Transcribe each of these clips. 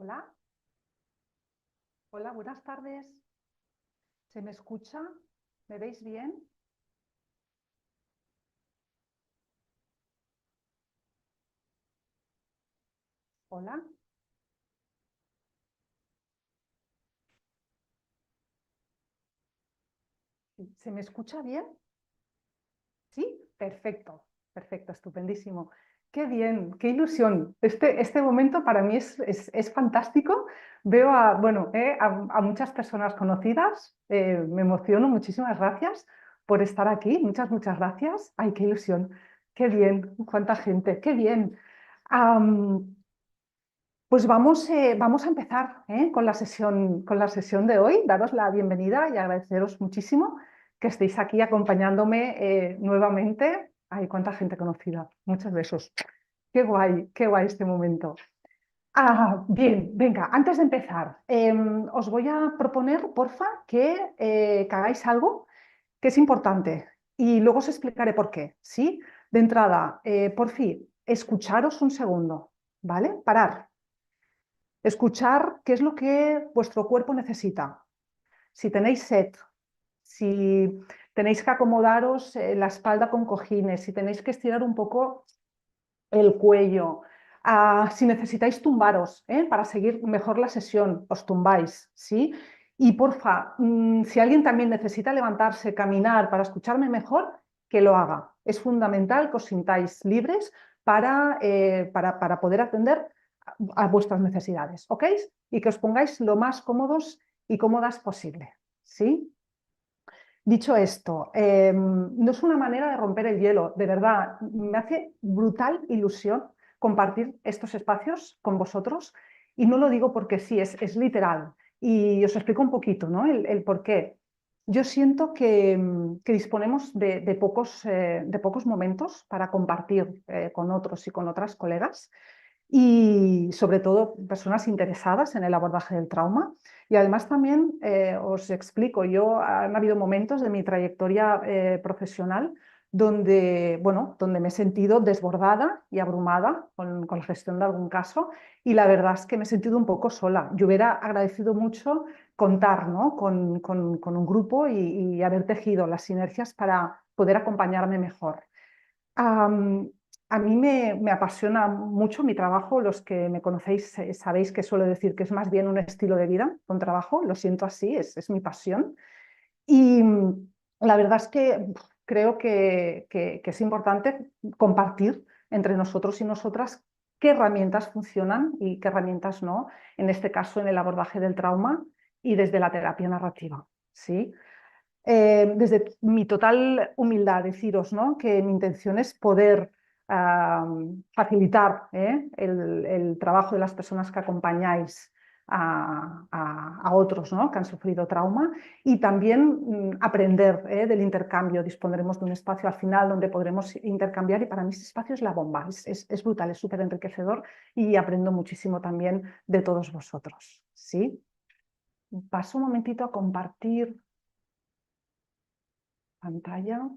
Hola, hola, buenas tardes. ¿Se me escucha? ¿Me veis bien? Hola, ¿se me escucha bien? ¿Sí? Perfecto, perfecto, estupendísimo. Qué bien, qué ilusión. Este momento para mí es fantástico. Veo a muchas personas conocidas. Me emociono, muchísimas gracias por estar aquí. Muchas gracias. Ay, qué ilusión. Qué bien, cuánta gente, qué bien. Pues vamos a empezar con la sesión de hoy. Daros la bienvenida y agradeceros muchísimo que estéis aquí acompañándome nuevamente. Ay, cuánta gente conocida. Muchos besos. Qué guay este momento. Bien, venga, antes de empezar, os voy a proponer, porfa, que hagáis algo que es importante y luego os explicaré por qué. ¿Sí? De entrada, por fin, escucharos un segundo, ¿vale? Parar. Escuchar qué es lo que vuestro cuerpo necesita. Si tenéis sed, si tenéis que acomodaros la espalda con cojines, si tenéis que estirar un poco el cuello, si necesitáis tumbaros para seguir mejor la sesión, os tumbáis, ¿sí? Y porfa, si alguien también necesita levantarse, caminar para escucharme mejor, que lo haga. Es fundamental que os sintáis libres para poder atender a vuestras necesidades, ¿ok? Y que os pongáis lo más cómodos y cómodas posible, ¿sí? Dicho esto, no es una manera de romper el hielo, de verdad, me hace brutal ilusión compartir estos espacios con vosotros y no lo digo porque sí, es literal. Y os explico un poquito, ¿no? El por qué. Yo siento que disponemos de pocos momentos para compartir con otros y con otras colegas y sobre todo personas interesadas en el abordaje del trauma. Y además también os explico, han habido momentos de mi trayectoria profesional donde, bueno, donde me he sentido desbordada y abrumada con la gestión de algún caso y la verdad es que me he sentido un poco sola. Yo hubiera agradecido mucho contar, ¿no? con un grupo y haber tejido las sinergias para poder acompañarme mejor. Am, a mí me apasiona mucho mi trabajo. Los que me conocéis sabéis que suelo decir que es más bien un estilo de vida, un trabajo. Lo siento así, es mi pasión. Y la verdad es que creo que es importante compartir entre nosotros y nosotras qué herramientas funcionan y qué herramientas no, en este caso en el abordaje del trauma y desde la terapia narrativa. ¿Sí? Desde mi total humildad, deciros, ¿no? Que mi intención es poder facilitar el trabajo de las personas que acompañáis a otros, ¿no? Que han sufrido trauma y también aprender del intercambio. Dispondremos de un espacio al final donde podremos intercambiar y para mí ese espacio es la bomba, es brutal, es súper enriquecedor y aprendo muchísimo también de todos vosotros. ¿Sí? Paso un momentito a compartir pantalla.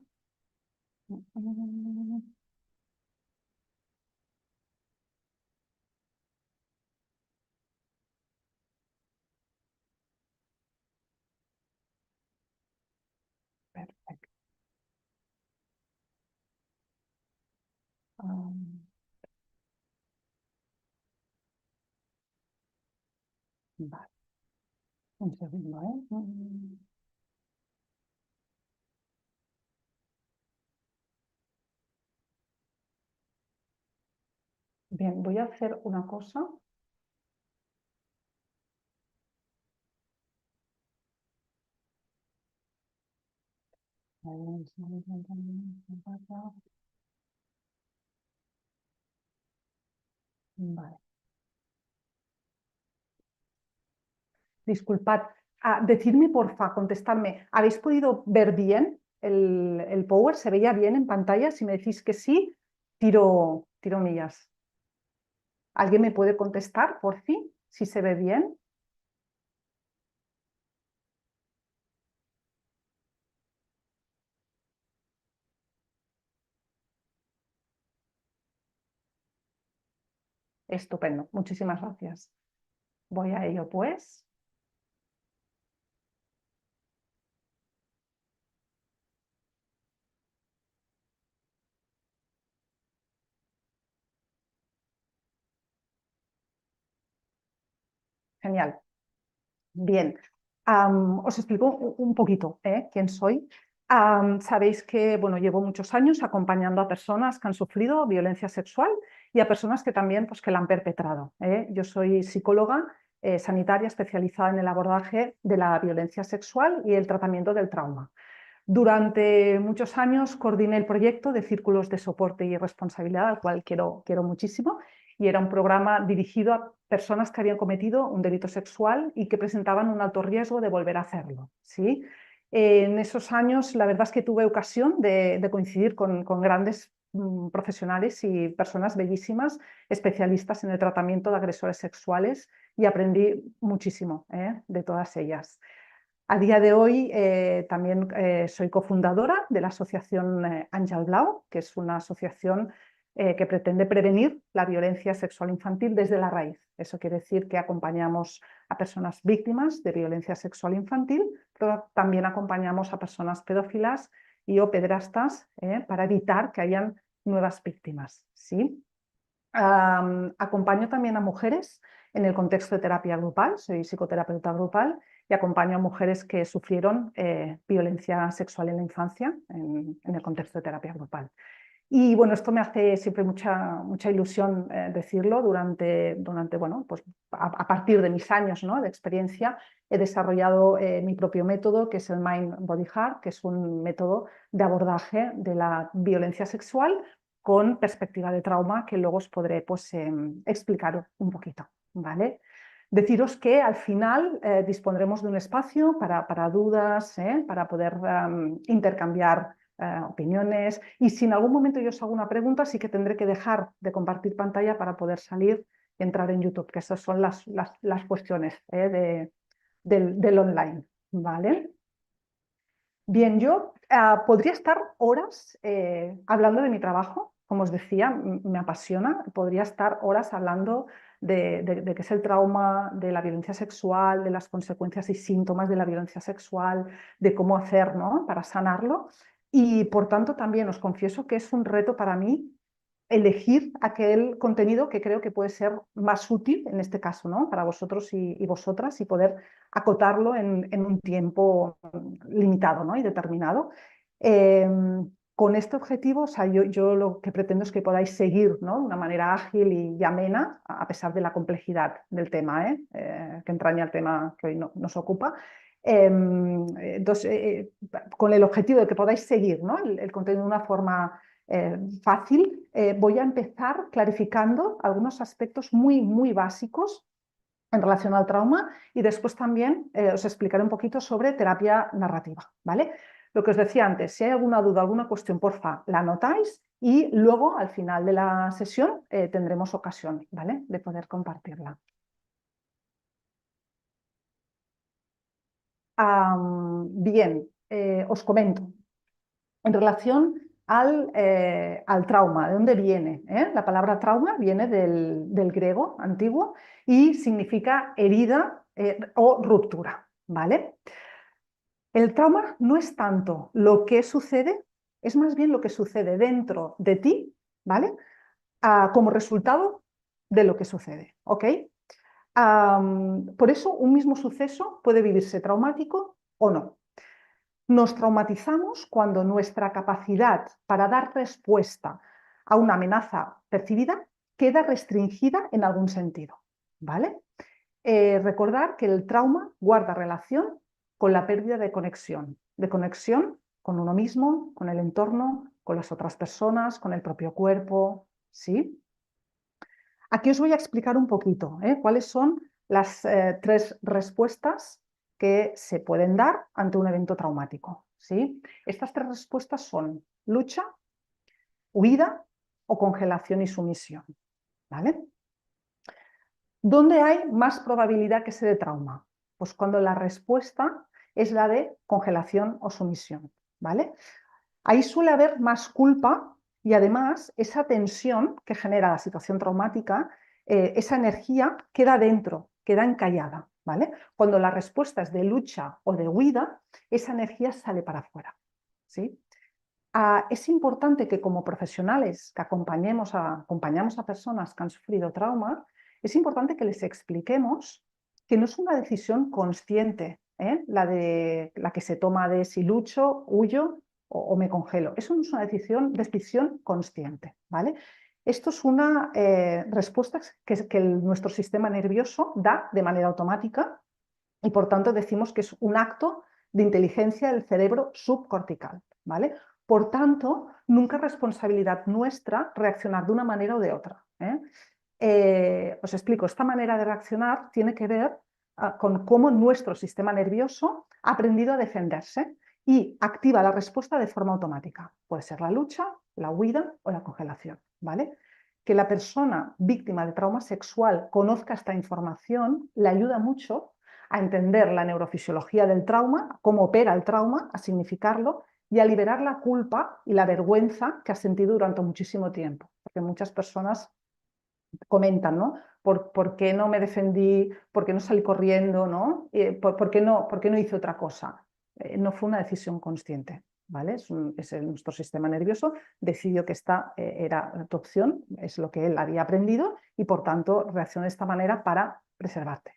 Perfecto. Vale, un segundo, ¿eh? Bien, voy a hacer una cosa. Vale. Disculpad, decidme porfa, contestarme, ¿habéis podido ver bien el Power? ¿Se veía bien en pantalla? Si me decís que sí, tiro millas. ¿Alguien me puede contestar, por fin, si se ve bien? Estupendo, muchísimas gracias. Voy a ello, pues. Genial. Bien, os explico un poquito quién soy. Sabéis que bueno, llevo muchos años acompañando a personas que han sufrido violencia sexual y a personas que también pues, que la han perpetrado. Yo soy psicóloga sanitaria especializada en el abordaje de la violencia sexual y el tratamiento del trauma. Durante muchos años coordiné el proyecto de Círculos de Soporte y Responsabilidad, al cual quiero muchísimo, y era un programa dirigido a personas que habían cometido un delito sexual y que presentaban un alto riesgo de volver a hacerlo. ¿Sí? En esos años, la verdad es que tuve ocasión de coincidir con grandes profesionales y personas bellísimas, especialistas en el tratamiento de agresores sexuales, y aprendí muchísimo de todas ellas. A día de hoy también soy cofundadora de la asociación Àngel Blau, que es una asociación que pretende prevenir la violencia sexual infantil desde la raíz. Eso quiere decir que acompañamos a personas víctimas de violencia sexual infantil, pero también acompañamos a personas pedófilas y o pederastas para evitar que hayan nuevas víctimas. ¿Sí? Acompaño también a mujeres en el contexto de terapia grupal, soy psicoterapeuta grupal y acompaño a mujeres que sufrieron violencia sexual en la infancia en el contexto de terapia grupal. Y bueno, esto me hace siempre mucha ilusión decirlo bueno, pues a partir de mis años, ¿no?, de experiencia. He desarrollado mi propio método, que es el Mind Body Heart, que es un método de abordaje de la violencia sexual con perspectiva de trauma, que luego os podré pues, explicar un poquito, ¿vale? Deciros que al final dispondremos de un espacio para dudas, para poder intercambiar opiniones, y si en algún momento yo os hago una pregunta, sí que tendré que dejar de compartir pantalla para poder salir y entrar en YouTube, que esas son las cuestiones del online, ¿vale? Bien, yo podría estar horas hablando de mi trabajo, como os decía, me apasiona, podría estar horas hablando de qué es el trauma, de la violencia sexual, de las consecuencias y síntomas de la violencia sexual, de cómo hacer, ¿no?, para sanarlo. Y por tanto también os confieso que es un reto para mí elegir aquel contenido que creo que puede ser más útil en este caso, ¿no?, para vosotros y vosotras, y poder acotarlo en un tiempo limitado, ¿no?, y determinado. Eh, con este objetivo, o sea, yo lo que pretendo es que podáis seguir, ¿no?, de una manera ágil y amena, a pesar de la complejidad del tema, que entraña el tema que hoy nos ocupa. Entonces, con el objetivo de que podáis seguir, ¿no?, el contenido de una forma fácil, voy a empezar clarificando algunos aspectos muy básicos en relación al trauma, y después también os explicaré un poquito sobre terapia narrativa, ¿vale? Lo que os decía antes, si hay alguna duda, alguna cuestión, porfa, la anotáis y luego al final de la sesión tendremos ocasión, ¿vale?, de poder compartirla. Bien, os comento. En relación al trauma, ¿de dónde viene? La palabra trauma viene del griego antiguo y significa herida o ruptura, ¿vale? El trauma no es tanto lo que sucede, es más bien lo que sucede dentro de ti, ¿vale? Como resultado de lo que sucede, ¿ok? Por eso un mismo suceso puede vivirse traumático o no. Nos traumatizamos cuando nuestra capacidad para dar respuesta a una amenaza percibida queda restringida en algún sentido, ¿vale? Recordar que el trauma guarda relación con la pérdida de conexión con uno mismo, con el entorno, con las otras personas, con el propio cuerpo, ¿sí? Aquí os voy a explicar un poquito cuáles son las tres respuestas que se pueden dar ante un evento traumático, ¿sí? Estas tres respuestas son lucha, huida o congelación y sumisión, ¿vale? ¿Dónde hay más probabilidad que se dé trauma? Pues cuando la respuesta es la de congelación o sumisión, ¿vale? Ahí suele haber más culpa y además esa tensión que genera la situación traumática, esa energía queda dentro queda encallada, ¿vale? Cuando la respuesta es de lucha o de huida, esa energía sale para afuera, ¿sí? Es importante que como profesionales que acompañamos a personas que han sufrido trauma, es importante que les expliquemos que no es una decisión consciente, la que se toma de si lucho, huyo o me congelo. Eso no es una decisión consciente, ¿vale? Esto es una respuesta que nuestro sistema nervioso da de manera automática y por tanto decimos que es un acto de inteligencia del cerebro subcortical, ¿vale? Por tanto, nunca es responsabilidad nuestra reaccionar de una manera o de otra. Os explico, esta manera de reaccionar tiene que ver con cómo nuestro sistema nervioso ha aprendido a defenderse y activa la respuesta de forma automática. Puede ser la lucha, la huida o la congelación, ¿vale? Que la persona víctima de trauma sexual conozca esta información le ayuda mucho a entender la neurofisiología del trauma, cómo opera el trauma, a significarlo y a liberar la culpa y la vergüenza que ha sentido durante muchísimo tiempo. Porque muchas personas comentan, ¿no? ¿Por qué no me defendí? ¿Por qué no salí corriendo? ¿No? ¿Por qué no hice otra cosa? No fue una decisión consciente, ¿vale? Nuestro sistema nervioso decidió que esta era tu opción, es lo que él había aprendido y por tanto reacciona de esta manera para preservarte.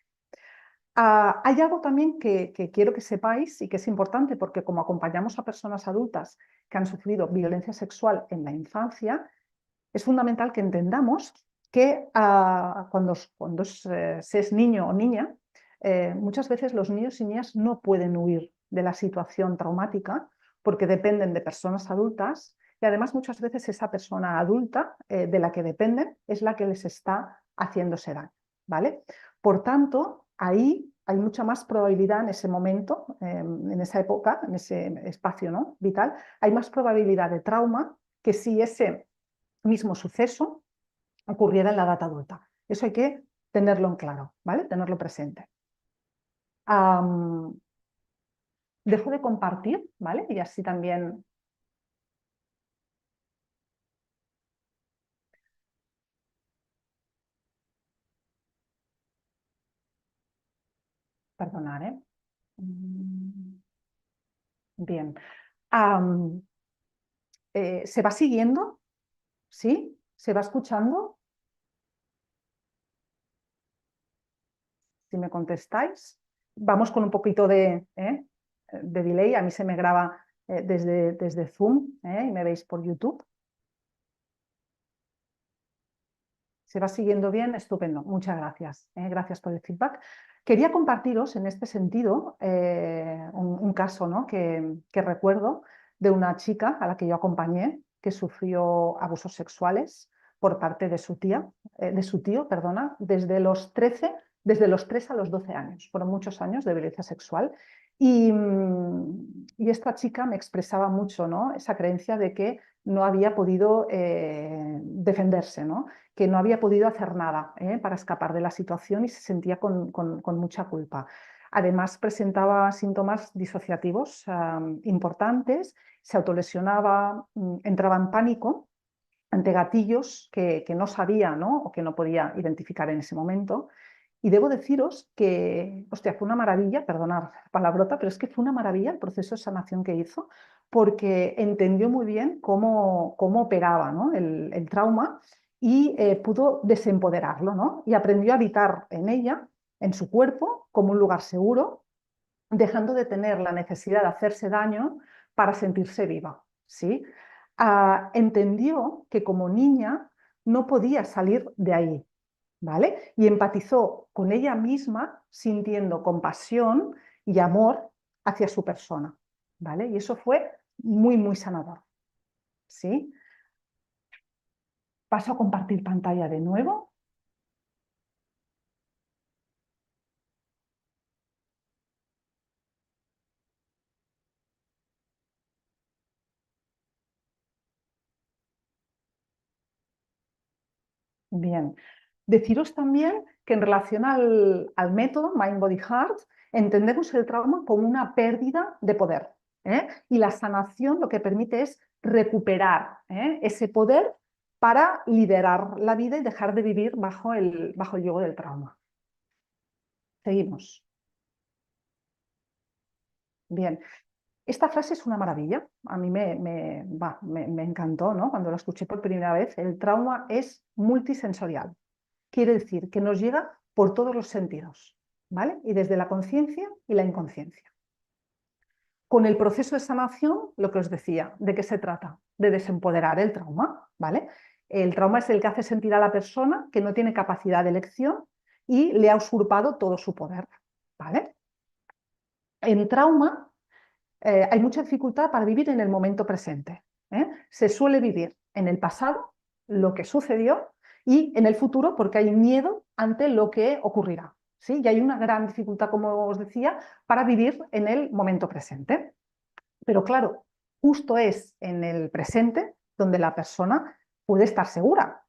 Hay algo también que quiero que sepáis y que es importante porque como acompañamos a personas adultas que han sufrido violencia sexual en la infancia, es fundamental que entendamos que cuando se es niño o niña, muchas veces los niños y niñas no pueden huir de la situación traumática porque dependen de personas adultas y además muchas veces esa persona adulta de la que dependen es la que les está haciéndose daño, ¿vale? Por tanto, ahí hay mucha más probabilidad en ese momento, en esa época, en ese espacio, ¿no?, vital, hay más probabilidad de trauma que si ese mismo suceso ocurriera en la edad adulta. Eso hay que tenerlo en claro, ¿vale? Tenerlo presente. Dejo de compartir, ¿vale? Y así también... Perdonar, ¿eh? Bien. ¿Se va siguiendo? ¿Sí? ¿Se va escuchando? Si me contestáis. Vamos con un poquito de delay. A mí se me graba desde Zoom y me veis por YouTube. ¿Se va siguiendo bien? Estupendo. Muchas gracias. Gracias por el feedback. Quería compartiros en este sentido un caso, ¿no?, que recuerdo de una chica a la que yo acompañé que sufrió abusos sexuales por parte de su tío, perdona, desde los 3 a los 12 años. Fueron muchos años de violencia sexual. Y esta chica me expresaba mucho, ¿no?, esa creencia de que no había podido defenderse, ¿no?, que no había podido hacer nada para escapar de la situación y se sentía con mucha culpa. Además, presentaba síntomas disociativos importantes, se autolesionaba, entraba en pánico ante gatillos que no sabía, ¿no?, o que no podía identificar en ese momento. Y debo deciros que, hostia, fue una maravilla, perdonad la palabrota, pero es que fue una maravilla el proceso de sanación que hizo, porque entendió muy bien cómo operaba, ¿no?, el trauma y pudo desempoderarlo, ¿no?, y aprendió a habitar en ella, en su cuerpo, como un lugar seguro, dejando de tener la necesidad de hacerse daño para sentirse viva, ¿sí? Entendió que como niña no podía salir de ahí, ¿vale? Y empatizó con ella misma sintiendo compasión y amor hacia su persona, ¿vale? Y eso fue muy, muy sanador, ¿sí? Paso a compartir pantalla de nuevo. Bien. Deciros también que en relación al método Mind Body Heart, entendemos el trauma como una pérdida de poder, y la sanación lo que permite es recuperar ese poder para liderar la vida y dejar de vivir bajo el yugo del trauma. Seguimos. Bien. Esta frase es una maravilla. A mí me encantó, ¿no? Cuando la escuché por primera vez. El trauma es multisensorial. Quiere decir que nos llega por todos los sentidos, ¿vale? Y desde la conciencia y la inconsciencia. Con el proceso de sanación, lo que os decía, ¿de qué se trata? De desempoderar el trauma, ¿vale? El trauma es el que hace sentir a la persona que no tiene capacidad de elección y le ha usurpado todo su poder, ¿vale? En trauma hay mucha dificultad para vivir en el momento presente, ¿eh? Se suele vivir en el pasado lo que sucedió y en el futuro porque hay miedo ante lo que ocurrirá, ¿sí? Y hay una gran dificultad, como os decía, para vivir en el momento presente. Pero claro, justo es en el presente donde la persona puede estar segura.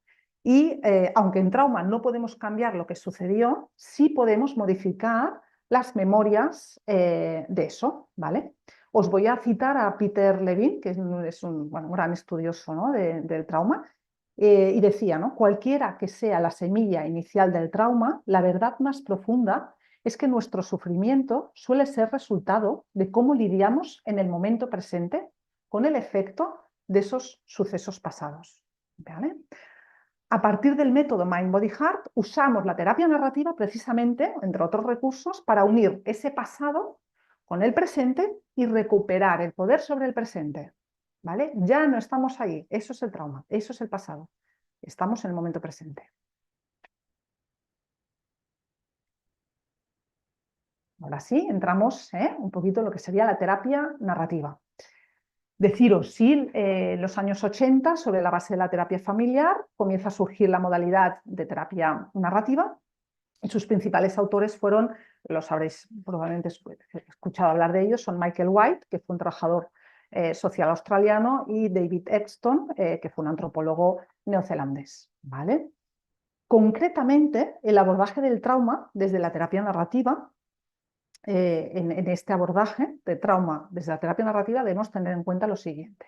Y aunque en trauma no podemos cambiar lo que sucedió, sí podemos modificar las memorias de eso, ¿vale? Os voy a citar a Peter Levine, que es un gran estudioso, ¿no? del trauma, y decía, ¿no? Cualquiera que sea la semilla inicial del trauma, la verdad más profunda es que nuestro sufrimiento suele ser resultado de cómo lidiamos en el momento presente con el efecto de esos sucesos pasados, ¿vale? A partir del método Mind Body Heart usamos la terapia narrativa precisamente, entre otros recursos, para unir ese pasado con el presente y recuperar el poder sobre el presente, ¿vale? Ya no estamos ahí, eso es el trauma, eso es el pasado, estamos en el momento presente. Ahora sí, entramos un poquito en lo que sería la terapia narrativa. Deciros, sí, en los años 80, sobre la base de la terapia familiar, comienza a surgir la modalidad de terapia narrativa y sus principales autores fueron, los habréis probablemente escuchado hablar de ellos, son Michael White, que fue un trabajador social australiano, y David Eccleston, que fue un antropólogo neozelandés, ¿vale? Concretamente, el abordaje del trauma desde la terapia narrativa, en este abordaje de trauma desde la terapia narrativa debemos tener en cuenta lo siguiente.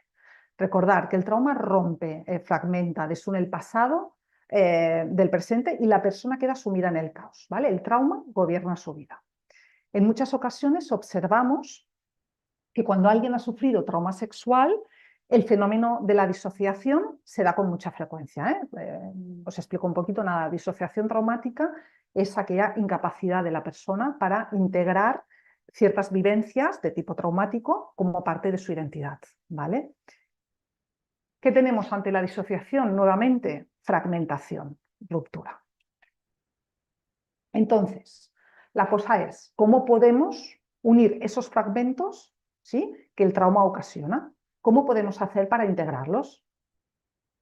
Recordar que el trauma rompe, fragmenta, desune el pasado del presente y la persona queda sumida en el caos, ¿vale? El trauma gobierna su vida. En muchas ocasiones observamos que cuando alguien ha sufrido trauma sexual, el fenómeno de la disociación se da con mucha frecuencia, ¿eh? Os explico un poquito nada. Disociación traumática es aquella incapacidad de la persona para integrar ciertas vivencias de tipo traumático como parte de su identidad, ¿vale? ¿Qué tenemos ante la disociación? Nuevamente, fragmentación, ruptura. Entonces, la cosa es, ¿cómo podemos unir esos fragmentos, ¿sí?, que el trauma ocasiona? ¿Cómo podemos hacer para integrarlos?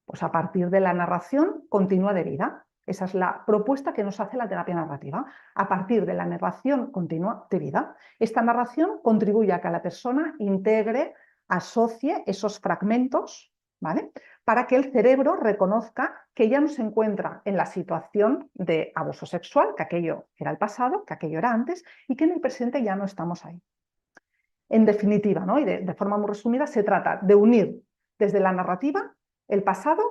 Pues a partir de la narración continua de vida. Esa es la propuesta que nos hace la terapia narrativa. A partir de la narración continua de vida, esta narración contribuye a que la persona integre, asocie esos fragmentos, ¿vale?, para que el cerebro reconozca que ya no se encuentra en la situación de abuso sexual, que aquello era el pasado, que aquello era antes, y que en el presente ya no estamos ahí. En definitiva, ¿no?, y de forma muy resumida, se trata de unir desde la narrativa el pasado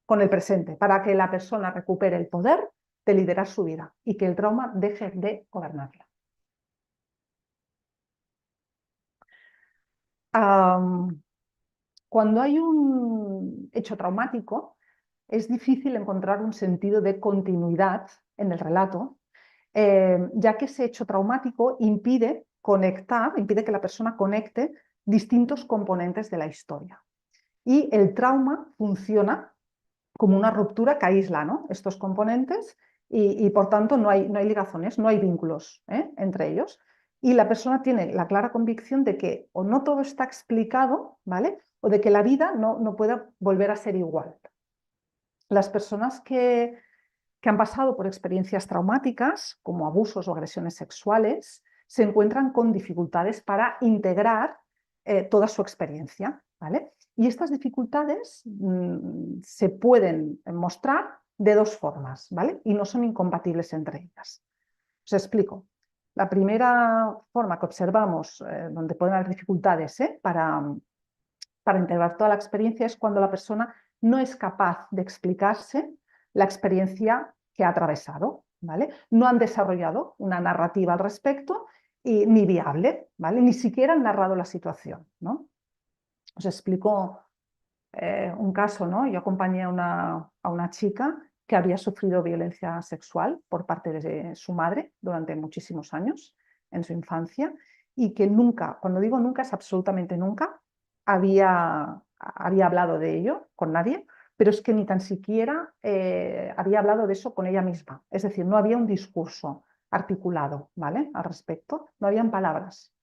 con el presente, para que la persona recupere el poder de liderar su vida y que el trauma deje de gobernarla. Cuando hay un hecho traumático, es difícil encontrar un sentido de continuidad en el relato, ya que ese hecho traumático impide que la persona conecte distintos componentes de la historia. Y el trauma funciona como una ruptura que aísla, ¿no?, estos componentes y por tanto no hay ligazones, no hay vínculos entre ellos. Y la persona tiene la clara convicción de que o no todo está explicado, ¿vale?, o de que la vida no puede volver a ser igual. Las personas que han pasado por experiencias traumáticas, como abusos o agresiones sexuales, se encuentran con dificultades para integrar toda su experiencia, ¿vale? Y estas dificultades se pueden mostrar de dos formas, ¿vale?, y no son incompatibles entre ellas. Os explico. La primera forma que observamos, donde pueden haber dificultades para integrar toda la experiencia, es cuando la persona no es capaz de explicarse la experiencia que ha atravesado. ¿vale? No han desarrollado una narrativa al respecto ni viable, ¿vale? Ni siquiera han narrado la situación, ¿no? Os explico un caso, ¿no? Yo acompañé a una chica que había sufrido violencia sexual por parte de su madre durante muchísimos años en su infancia y que nunca, cuando digo nunca es absolutamente nunca, había hablado de ello con nadie, pero es que ni tan siquiera había hablado de eso con ella misma. Es decir, no había un discurso articulado, ¿vale? Al respecto, no habían palabras.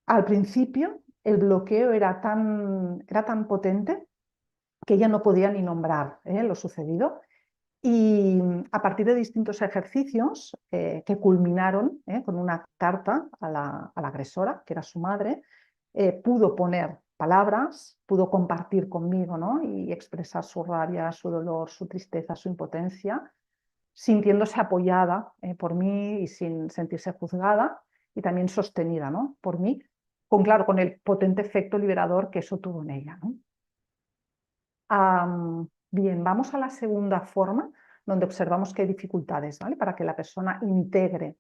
Al principio, el bloqueo era tan potente que ella no podía ni nombrar lo sucedido. Y a partir de distintos ejercicios que culminaron con una carta a la agresora, que era su madre, pudo poner palabras, pudo compartir conmigo, ¿no? Y expresar su rabia, su dolor, su tristeza, su impotencia, sintiéndose apoyada por mí y sin sentirse juzgada y también sostenida, ¿no? Por mí, claro, con el potente efecto liberador que eso tuvo en ella, ¿no? Bien, vamos a la segunda forma, donde observamos que hay dificultades, ¿vale? Para que la persona integre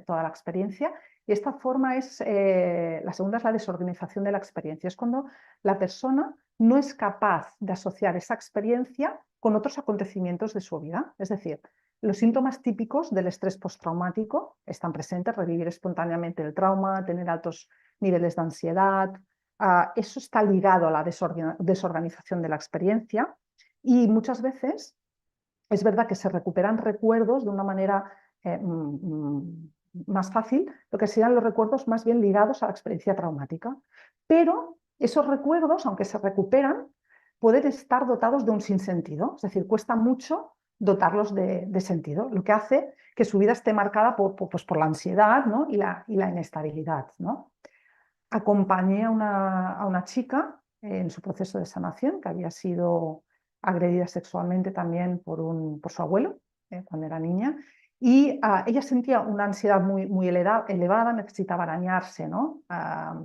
toda la experiencia. Y esta forma es, la segunda es la desorganización de la experiencia. Es cuando la persona no es capaz de asociar esa experiencia con otros acontecimientos de su vida. Es decir, los síntomas típicos del estrés postraumático están presentes: revivir espontáneamente el trauma, tener altos niveles de ansiedad. Eso está ligado a la desorganización de la experiencia y muchas veces es verdad que se recuperan recuerdos de una manera más fácil, lo que serían los recuerdos más bien ligados a la experiencia traumática. Pero esos recuerdos, aunque se recuperan, pueden estar dotados de un sinsentido, es decir, cuesta mucho dotarlos de sentido, lo que hace que su vida esté marcada pues por la ansiedad, ¿no? y la inestabilidad, ¿no? Acompañé a una chica en su proceso de sanación, que había sido agredida sexualmente también por su abuelo cuando era niña, y ella sentía una ansiedad muy elevada, necesitaba arañarse, ¿no?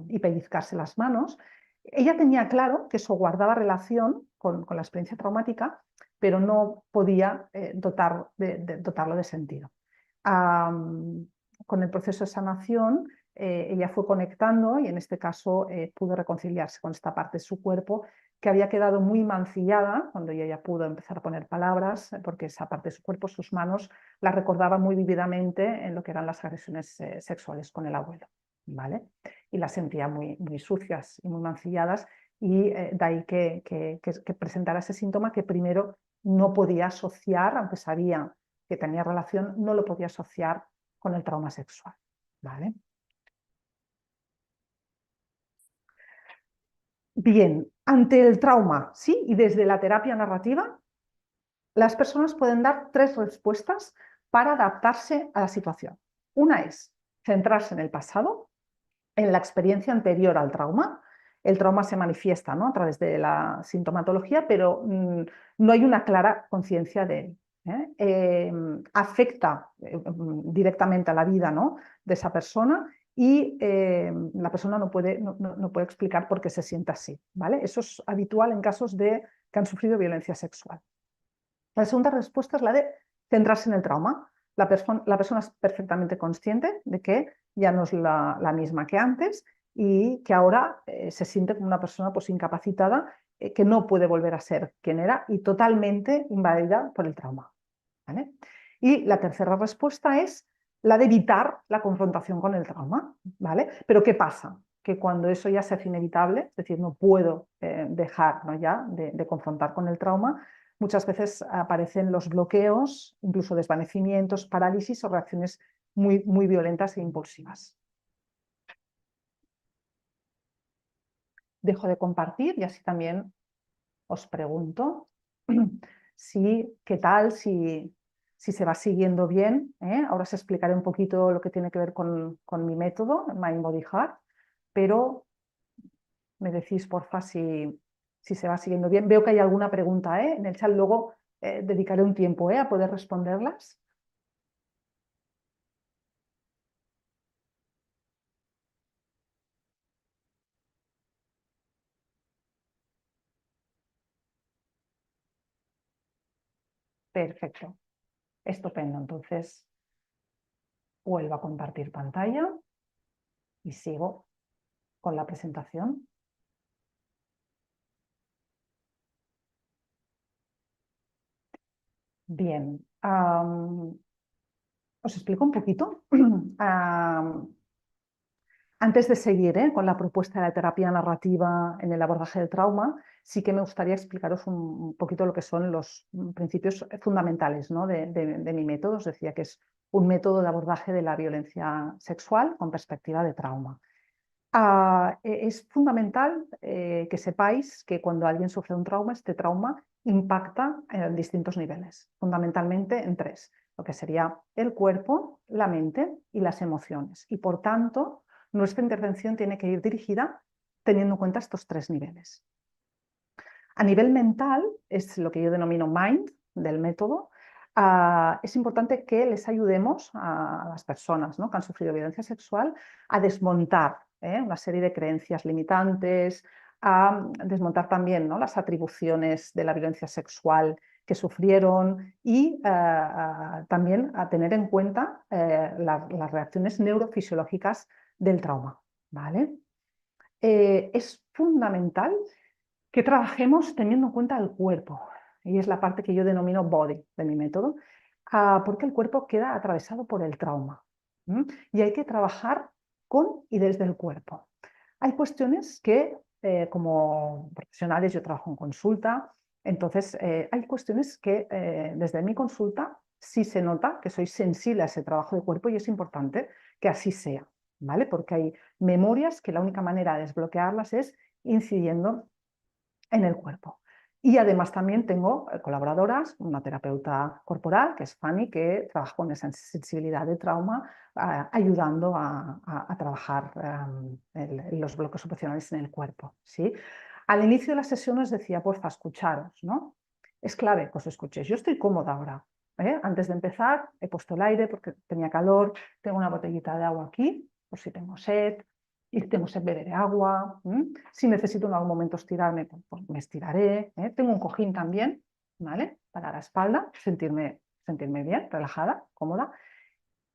Y pellizcarse las manos. Ella tenía claro que eso guardaba relación con la experiencia traumática, pero no podía dotarlo de sentido. Con el proceso de sanación, ella fue conectando y en este caso pudo reconciliarse con esta parte de su cuerpo que había quedado muy mancillada cuando ella ya pudo empezar a poner palabras, porque esa parte de su cuerpo, sus manos, la recordaba muy vívidamente en lo que eran las agresiones sexuales con el abuelo, ¿vale? Y las sentía muy sucias y muy mancilladas y de ahí que presentara ese síntoma que primero no podía asociar, aunque sabía que tenía relación, no lo podía asociar con el trauma sexual, ¿vale? Bien, ante el trauma, ¿sí? Y desde la terapia narrativa, las personas pueden dar tres respuestas para adaptarse a la situación. Una es centrarse en el pasado, en la experiencia anterior al trauma. El trauma se manifiesta, ¿no? A través de la sintomatología, pero no hay una clara conciencia de él. Afecta directamente a la vida, ¿no? De esa persona y la persona no puede explicar por qué se siente así, ¿vale? Eso es habitual en casos de que han sufrido violencia sexual. La segunda respuesta es la de centrarse en el trauma. La persona es perfectamente consciente de que ya no es la misma que antes y que ahora se siente como una persona pues, incapacitada, que no puede volver a ser quien era y totalmente invadida por el trauma, ¿vale? Y la tercera respuesta es la de evitar la confrontación con el trauma, ¿vale? Pero ¿qué pasa? Que cuando eso ya se hace inevitable, es decir, no puedo dejar, ¿no? ya de confrontar con el trauma, muchas veces aparecen los bloqueos, incluso desvanecimientos, parálisis o reacciones muy violentas e impulsivas. Dejo de compartir y así también os pregunto qué tal, si se va siguiendo bien. Ahora os explicaré un poquito lo que tiene que ver con mi método, Mind Body Heart, pero me decís, porfa, si se va siguiendo bien. Veo que hay alguna pregunta en el chat, luego dedicaré un tiempo a poder responderlas. Perfecto. Estupendo, entonces vuelvo a compartir pantalla y sigo con la presentación. Bien, os explico un poquito. Antes de seguir con la propuesta de la terapia narrativa en el abordaje del trauma, sí que me gustaría explicaros un poquito lo que son los principios fundamentales, ¿no? de mi método. Os decía que es un método de abordaje de la violencia sexual con perspectiva de trauma. Es fundamental que sepáis que cuando alguien sufre un trauma, este trauma impacta en distintos niveles, fundamentalmente en tres, lo que sería el cuerpo, la mente y las emociones. Y por tanto, nuestra intervención tiene que ir dirigida teniendo en cuenta estos tres niveles. A nivel mental, es lo que yo denomino mind del método, es importante que les ayudemos a las personas, ¿no?, que han sufrido violencia sexual a desmontar una serie de creencias limitantes, a desmontar también, ¿no?, las atribuciones de la violencia sexual que sufrieron y también a tener en cuenta las reacciones neurofisiológicas del trauma, ¿vale? Es fundamental que trabajemos teniendo en cuenta el cuerpo, y es la parte que yo denomino body de mi método, porque el cuerpo queda atravesado por el trauma, y hay que trabajar con y desde el cuerpo. Hay cuestiones que, como profesionales, yo trabajo en consulta, entonces hay cuestiones que desde mi consulta sí se nota que soy sensible a ese trabajo de cuerpo y es importante que así sea, ¿vale? Porque hay memorias que la única manera de desbloquearlas es incidiendo en el cuerpo. Y además también tengo colaboradoras, una terapeuta corporal, que es Fanny, que trabaja con esa sensibilidad de trauma, ayudando a trabajar los bloques operacionales en el cuerpo, ¿sí? Al inicio de la sesión os decía, porfa, escucharos, ¿no? Es clave que os escuchéis. Yo estoy cómoda ahora. Antes de empezar, he puesto el aire porque tenía calor, tengo una botellita de agua aquí, por si tengo sed, y tengo sed, beberé agua. Si necesito en algún momento estirarme, pues me estiraré. Tengo un cojín también, ¿vale?, para la espalda, sentirme bien, relajada, cómoda.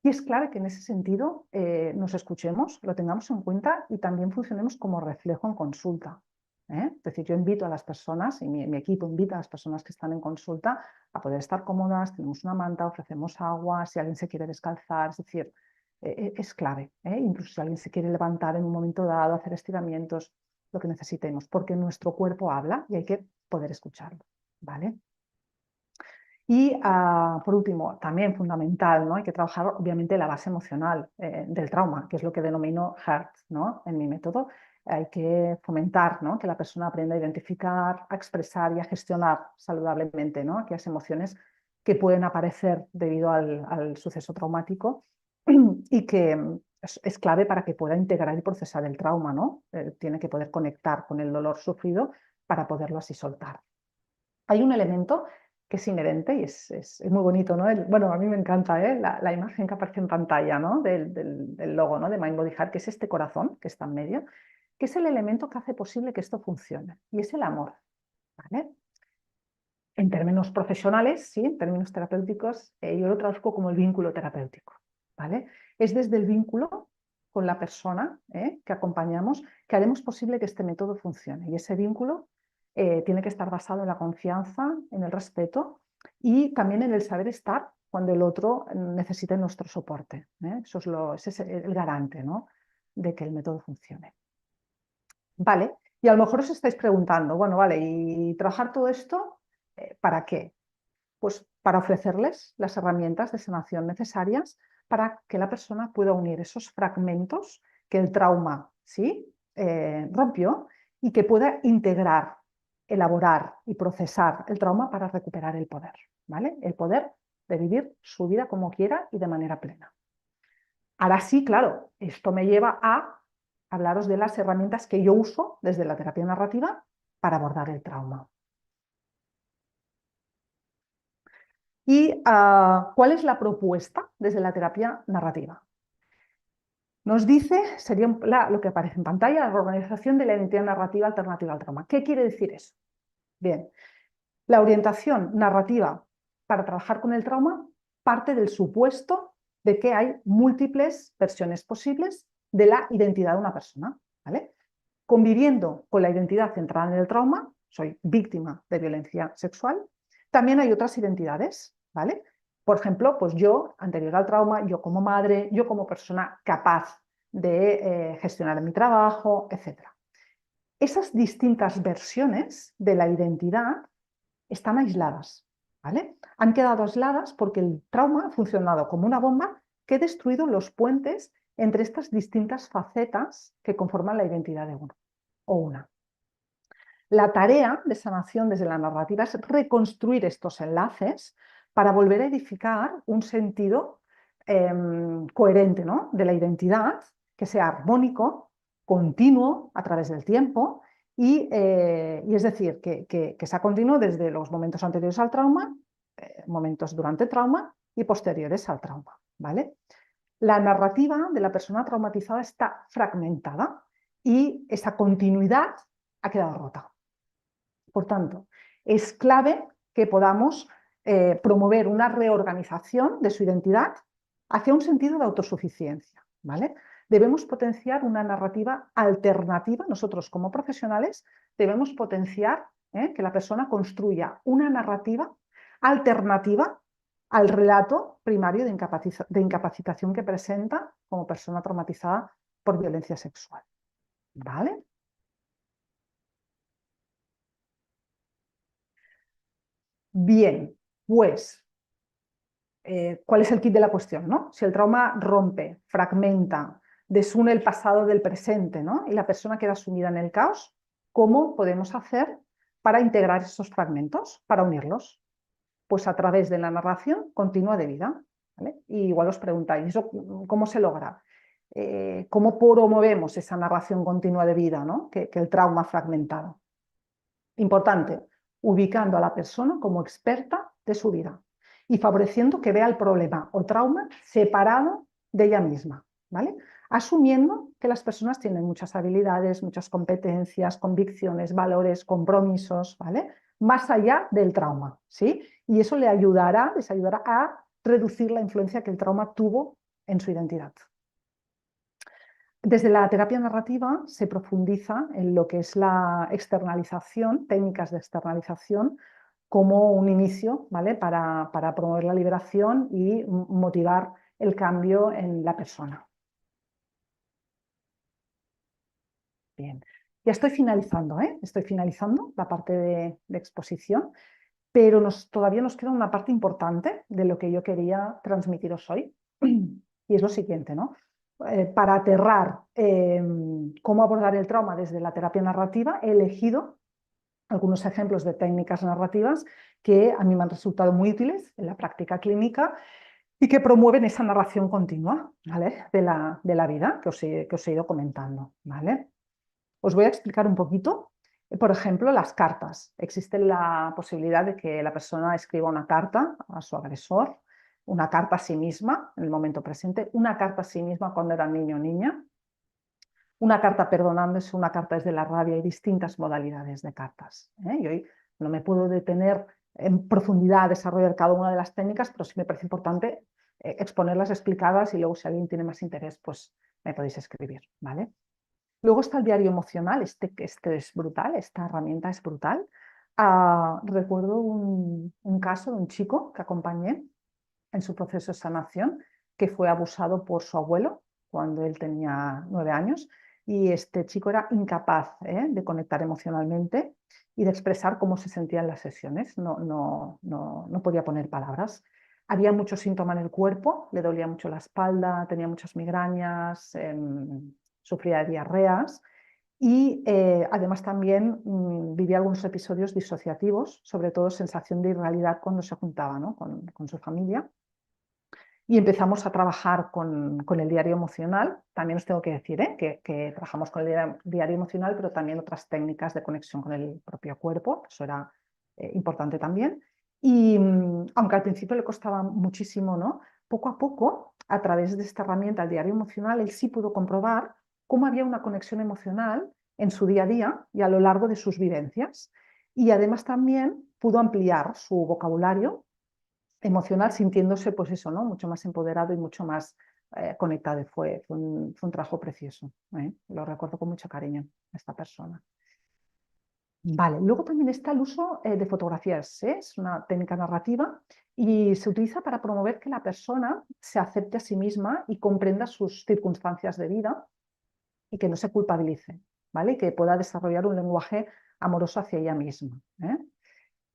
Y es clave que en ese sentido nos escuchemos, lo tengamos en cuenta y también funcionemos como reflejo en consulta. Es decir, yo invito a las personas, y mi equipo invita a las personas que están en consulta a poder estar cómodas, tenemos una manta, ofrecemos agua, si alguien se quiere descalzar, es decir, es clave. Incluso si alguien se quiere levantar en un momento dado, hacer estiramientos, lo que necesitemos, porque nuestro cuerpo habla y hay que poder escucharlo, ¿vale? Y por último, también fundamental, ¿no?, hay que trabajar obviamente la base emocional del trauma, que es lo que denomino HEART, ¿no?, en mi método. Hay que fomentar, ¿no?, que la persona aprenda a identificar, a expresar y a gestionar saludablemente, ¿no?, aquellas emociones que pueden aparecer debido al suceso traumático y que es clave para que pueda integrar y procesar el trauma, ¿no? Tiene que poder conectar con el dolor sufrido para poderlo así soltar. Hay un elemento que es inherente y es muy bonito, ¿no? Bueno, a mí me encanta la imagen que aparece en pantalla, ¿no?, del logo, ¿no?, de Mind Body Heart, que es este corazón que está en medio, que es el elemento que hace posible que esto funcione, y es el amor, ¿vale? En términos profesionales, sí, en términos terapéuticos, yo lo traduzco como el vínculo terapéutico, ¿vale? Es desde el vínculo con la persona que acompañamos que haremos posible que este método funcione, y ese vínculo tiene que estar basado en la confianza, en el respeto y también en el saber estar cuando el otro necesite nuestro soporte. Ese es el garante, ¿no?, de que el método funcione. Vale, y a lo mejor os estáis preguntando, bueno, vale, ¿y trabajar todo esto para qué? Pues para ofrecerles las herramientas de sanación necesarias para que la persona pueda unir esos fragmentos que el trauma, ¿sí?, rompió, y que pueda integrar, elaborar y procesar el trauma para recuperar el poder, ¿vale? El poder de vivir su vida como quiera y de manera plena. Ahora sí, claro, esto me lleva a hablaros de las herramientas que yo uso desde la terapia narrativa para abordar el trauma. ¿Y cuál es la propuesta desde la terapia narrativa? Nos dice, sería lo que aparece en pantalla, la organización de la identidad narrativa alternativa al trauma. ¿Qué quiere decir eso? Bien, la orientación narrativa para trabajar con el trauma parte del supuesto de que hay múltiples versiones posibles de la identidad de una persona, ¿vale? Conviviendo con la identidad centrada en el trauma, soy víctima de violencia sexual, también hay otras identidades, ¿vale? Por ejemplo, pues yo, anterior al trauma, yo como madre, yo como persona capaz de gestionar mi trabajo, etc. Esas distintas versiones de la identidad están aisladas, ¿vale? Han quedado aisladas porque el trauma ha funcionado como una bomba que ha destruido los puentes entre estas distintas facetas que conforman la identidad de uno o una. La tarea de sanación desde la narrativa es reconstruir estos enlaces para volver a edificar un sentido coherente, ¿no?, de la identidad, que sea armónico, continuo a través del tiempo y es decir, que sea continuo desde los momentos anteriores al trauma, momentos durante el trauma y posteriores al trauma, ¿vale? La narrativa de la persona traumatizada está fragmentada y esa continuidad ha quedado rota. Por tanto, es clave que podamos promover una reorganización de su identidad hacia un sentido de autosuficiencia, ¿vale? Debemos potenciar una narrativa alternativa. Nosotros, como profesionales, debemos potenciar que la persona construya una narrativa alternativa al relato primario de incapacitación que presenta como persona traumatizada por violencia sexual, ¿vale? Bien, pues ¿cuál es el kit de la cuestión, ¿no? Si el trauma rompe, fragmenta, desune el pasado del presente, ¿no?, y la persona queda sumida en el caos, ¿cómo podemos hacer para integrar esos fragmentos, para unirlos? Pues a través de la narración continua de vida, ¿vale? Y igual os preguntáis, ¿eso cómo se logra? ¿Cómo promovemos esa narración continua de vida, ¿no?, que el trauma ha fragmentado? Importante, ubicando a la persona como experta de su vida y favoreciendo que vea el problema o trauma separado de ella misma, ¿vale? Asumiendo que las personas tienen muchas habilidades, muchas competencias, convicciones, valores, compromisos, ¿vale?, más allá del trauma, ¿sí? Y eso les ayudará a reducir la influencia que el trauma tuvo en su identidad. Desde la terapia narrativa se profundiza en lo que es la externalización, técnicas de externalización, como un inicio, ¿vale?, para promover la liberación y motivar el cambio en la persona. Bien, ya estoy finalizando, ¿eh? Estoy finalizando la parte de exposición, pero todavía nos queda una parte importante de lo que yo quería transmitiros hoy, y es lo siguiente, ¿no? Para aterrar cómo abordar el trauma desde la terapia narrativa, he elegido algunos ejemplos de técnicas narrativas que a mí me han resultado muy útiles en la práctica clínica y que promueven esa narración continua, ¿vale?, de la vida que os he ido comentando, ¿vale? Os voy a explicar un poquito. Por ejemplo, las cartas. Existe la posibilidad de que la persona escriba una carta a su agresor, una carta a sí misma en el momento presente, una carta a sí misma cuando era niño o niña, una carta perdonándose, una carta desde la rabia. Hay distintas modalidades de cartas, ¿eh? Y hoy no me puedo detener en profundidad a desarrollar cada una de las técnicas, pero sí me parece importante exponerlas explicadas y luego si alguien tiene más interés, pues me podéis escribir, ¿vale? Luego está el diario emocional, este es brutal, esta herramienta es brutal. Recuerdo un caso de un chico que acompañé en su proceso de sanación, que fue abusado por su abuelo cuando él tenía 9 años, y este chico era incapaz de conectar emocionalmente y de expresar cómo se sentía en las sesiones, no podía poner palabras. Había mucho síntoma en el cuerpo, le dolía mucho la espalda, tenía muchas migrañas, sufría de diarreas y además también vivía algunos episodios disociativos, sobre todo sensación de irrealidad cuando se juntaba, ¿no?, con su familia. Y empezamos a trabajar con el diario emocional. También os tengo que decir que trabajamos con el diario emocional, pero también otras técnicas de conexión con el propio cuerpo. Eso era importante también. Y aunque al principio le costaba muchísimo, ¿no?, poco a poco, a través de esta herramienta, el diario emocional, él sí pudo comprobar cómo había una conexión emocional en su día a día y a lo largo de sus vivencias. Y además también pudo ampliar su vocabulario emocional, sintiéndose, pues eso, ¿no? Mucho más empoderado y mucho más conectado. Fue un trabajo precioso, ¿eh? Lo recuerdo con mucho cariño a esta persona. Vale, luego también está el uso de fotografías, ¿eh? Es una técnica narrativa y se utiliza para promover que la persona se acepte a sí misma y comprenda sus circunstancias de vida y que no se culpabilice, ¿vale? Y que pueda desarrollar un lenguaje amoroso hacia ella misma,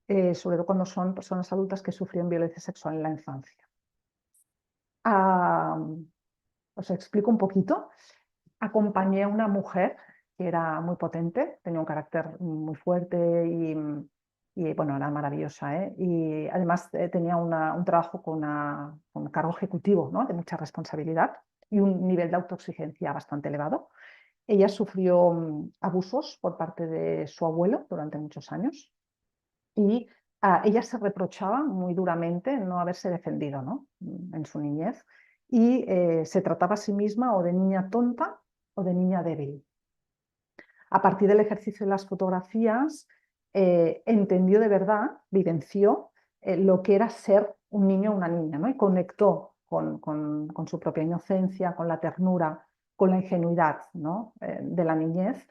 ¿eh? Sobre todo cuando son personas adultas que sufrieron violencia sexual en la infancia. Ah, os explico un poquito. Acompañé a una mujer que era muy potente, tenía un carácter muy fuerte y bueno, era maravillosa, ¿eh? Y además tenía un trabajo con un cargo ejecutivo, ¿no? De mucha responsabilidad y un nivel de autoexigencia bastante elevado. Ella sufrió abusos por parte de su abuelo durante muchos años y ella se reprochaba muy duramente no haberse defendido, ¿no? En su niñez y se trataba a sí misma o de niña tonta o de niña débil. A partir del ejercicio de las fotografías, entendió de verdad, vivenció lo que era ser un niño o una niña, ¿no? Y conectó con su propia inocencia, con la ternura, con la ingenuidad, ¿no? De la niñez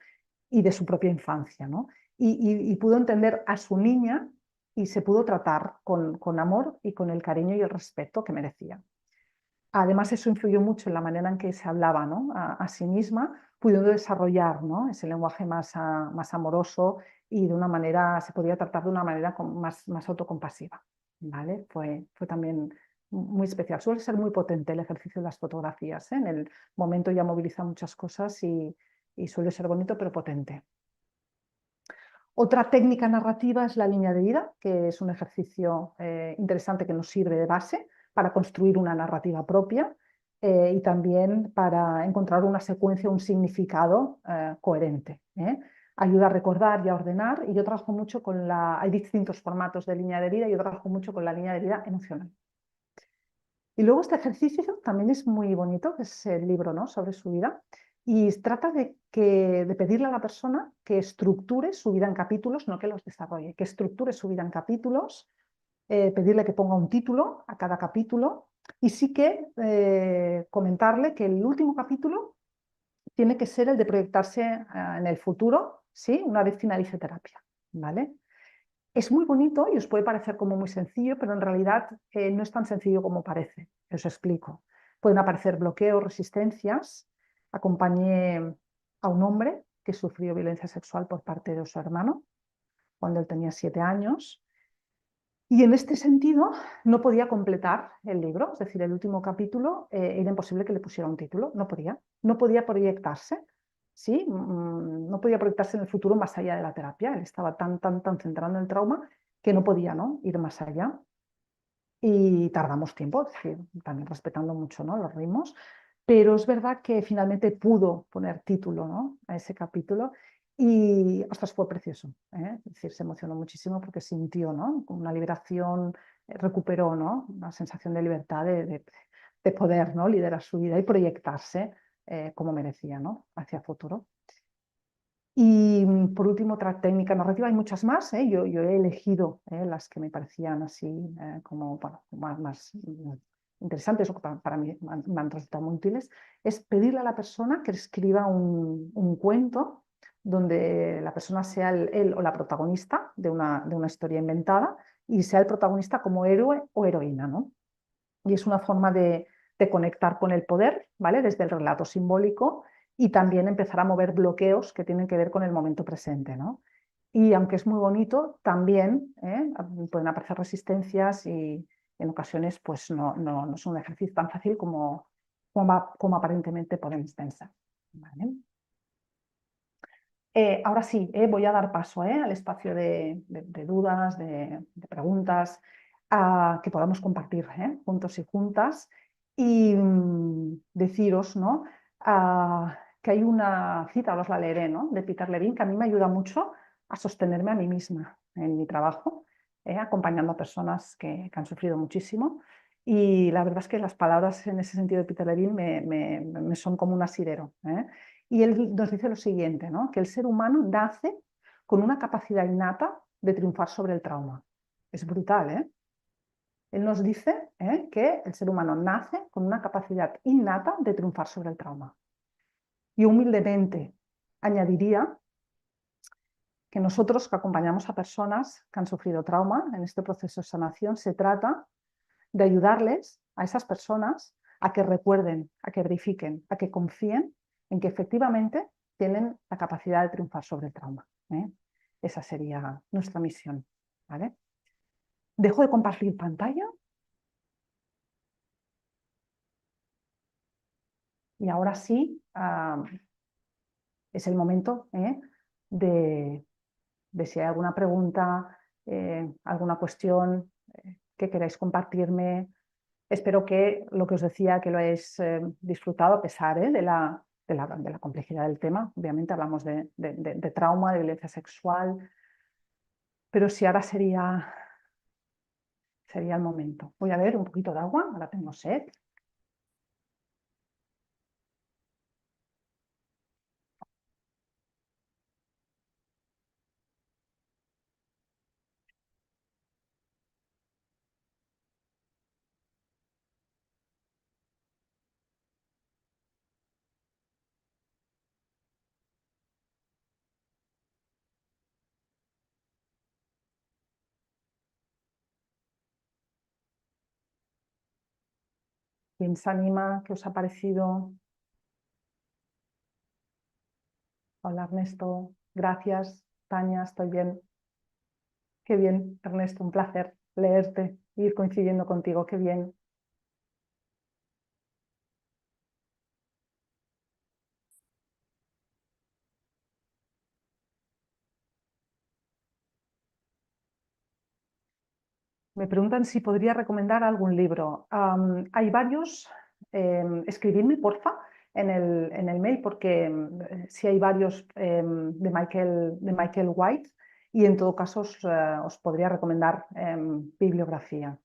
y de su propia infancia, ¿no? Y pudo entender a su niña y se pudo tratar con amor y con el cariño y el respeto que merecía. Además, eso influyó mucho en la manera en que se hablaba, ¿no? a sí misma, pudiendo desarrollar, ¿no? Ese lenguaje más amoroso y de una manera, se podía tratar de una manera más autocompasiva, ¿vale? Fue también muy especial. Suele ser muy potente el ejercicio de las fotografías, ¿eh? En el momento ya moviliza muchas cosas y suele ser bonito pero potente. Otra técnica narrativa es la línea de vida, que es un ejercicio interesante que nos sirve de base para construir una narrativa propia y también para encontrar una secuencia, un significado coherente. Ayuda a recordar y a ordenar. Y yo trabajo mucho con hay distintos formatos de línea de vida y yo trabajo mucho con la línea de vida emocional. Y luego este ejercicio también es muy bonito, que es el libro, ¿no? Sobre su vida. Y trata de pedirle a la persona que estructure su vida en capítulos, no que los desarrolle, que estructure su vida en capítulos, pedirle que ponga un título a cada capítulo y sí que comentarle que el último capítulo tiene que ser el de proyectarse en el futuro, ¿sí? Una vez finalice terapia, ¿vale? Es muy bonito y os puede parecer como muy sencillo, pero en realidad no es tan sencillo como parece. Os explico. Pueden aparecer bloqueos, resistencias. Acompañé a un hombre que sufrió violencia sexual por parte de su hermano cuando él tenía 7 años. Y en este sentido no podía completar el libro, es decir, el último capítulo era imposible que le pusiera un título, no podía proyectarse, ¿sí? No podía proyectarse en el futuro más allá de la terapia, él estaba tan centrado en el trauma que no podía, ¿no? Ir más allá. Y tardamos tiempo, es decir, también respetando mucho, ¿no? Los ritmos, pero es verdad que finalmente pudo poner título, ¿no? A ese capítulo y, ostras, fue precioso, ¿eh? Es decir, se emocionó muchísimo porque sintió, ¿no? Una liberación, recuperó, ¿no? Una sensación de libertad, de poder, ¿no? Liderar su vida y proyectarse como merecía, ¿no? Hacia futuro. Y por último, otra técnica narrativa, hay muchas más, ¿eh? Yo he elegido las que me parecían así como bueno, más interesantes o que para mí me han resultado muy útiles, es pedirle a la persona que escriba un cuento donde la persona sea él o la protagonista de una historia inventada y sea el protagonista como héroe o heroína, ¿no? Y es una forma de conectar con el poder, ¿vale? Desde el relato simbólico y también empezar a mover bloqueos que tienen que ver con el momento presente, ¿no? Y aunque es muy bonito, también pueden aparecer resistencias y en ocasiones pues no es un ejercicio tan fácil como aparentemente podemos pensar, ¿vale? Ahora sí, voy a dar paso al espacio de dudas, de preguntas, que podamos compartir juntos y juntas y deciros, ¿no? Que hay una cita, os la leeré, ¿no? De Peter Levine, que a mí me ayuda mucho a sostenerme a mí misma en mi trabajo, acompañando a personas que han sufrido muchísimo. Y la verdad es que las palabras en ese sentido de Peter Levine me son como un asidero. Y él nos dice lo siguiente, ¿no? Que el ser humano nace con una capacidad innata de triunfar sobre el trauma. Es brutal, ¿eh? Él nos dice que el ser humano nace con una capacidad innata de triunfar sobre el trauma. Y humildemente añadiría que nosotros que acompañamos a personas que han sufrido trauma en este proceso de sanación, se trata de ayudarles a esas personas a que recuerden, a que verifiquen, a que confíen en que efectivamente tienen la capacidad de triunfar sobre el trauma. Esa sería nuestra misión. ¿Vale? Dejo de compartir pantalla y ahora sí es el momento de si hay alguna pregunta, alguna cuestión que queráis compartirme. Espero que lo que os decía, que lo hayáis disfrutado a pesar de la complejidad del tema. Obviamente hablamos de trauma, de violencia sexual, pero sí ahora sería el momento. Voy a ver un poquito de agua, ahora tengo sed. ¿Quién se anima? ¿Qué os ha parecido? Hola Ernesto, gracias. Tania, estoy bien. Qué bien, Ernesto, un placer leerte y ir coincidiendo contigo, qué bien. Me preguntan si podría recomendar algún libro. Hay varios, escribidme porfa en el mail porque sí hay varios de Michael White y en todo caso os podría recomendar bibliografía.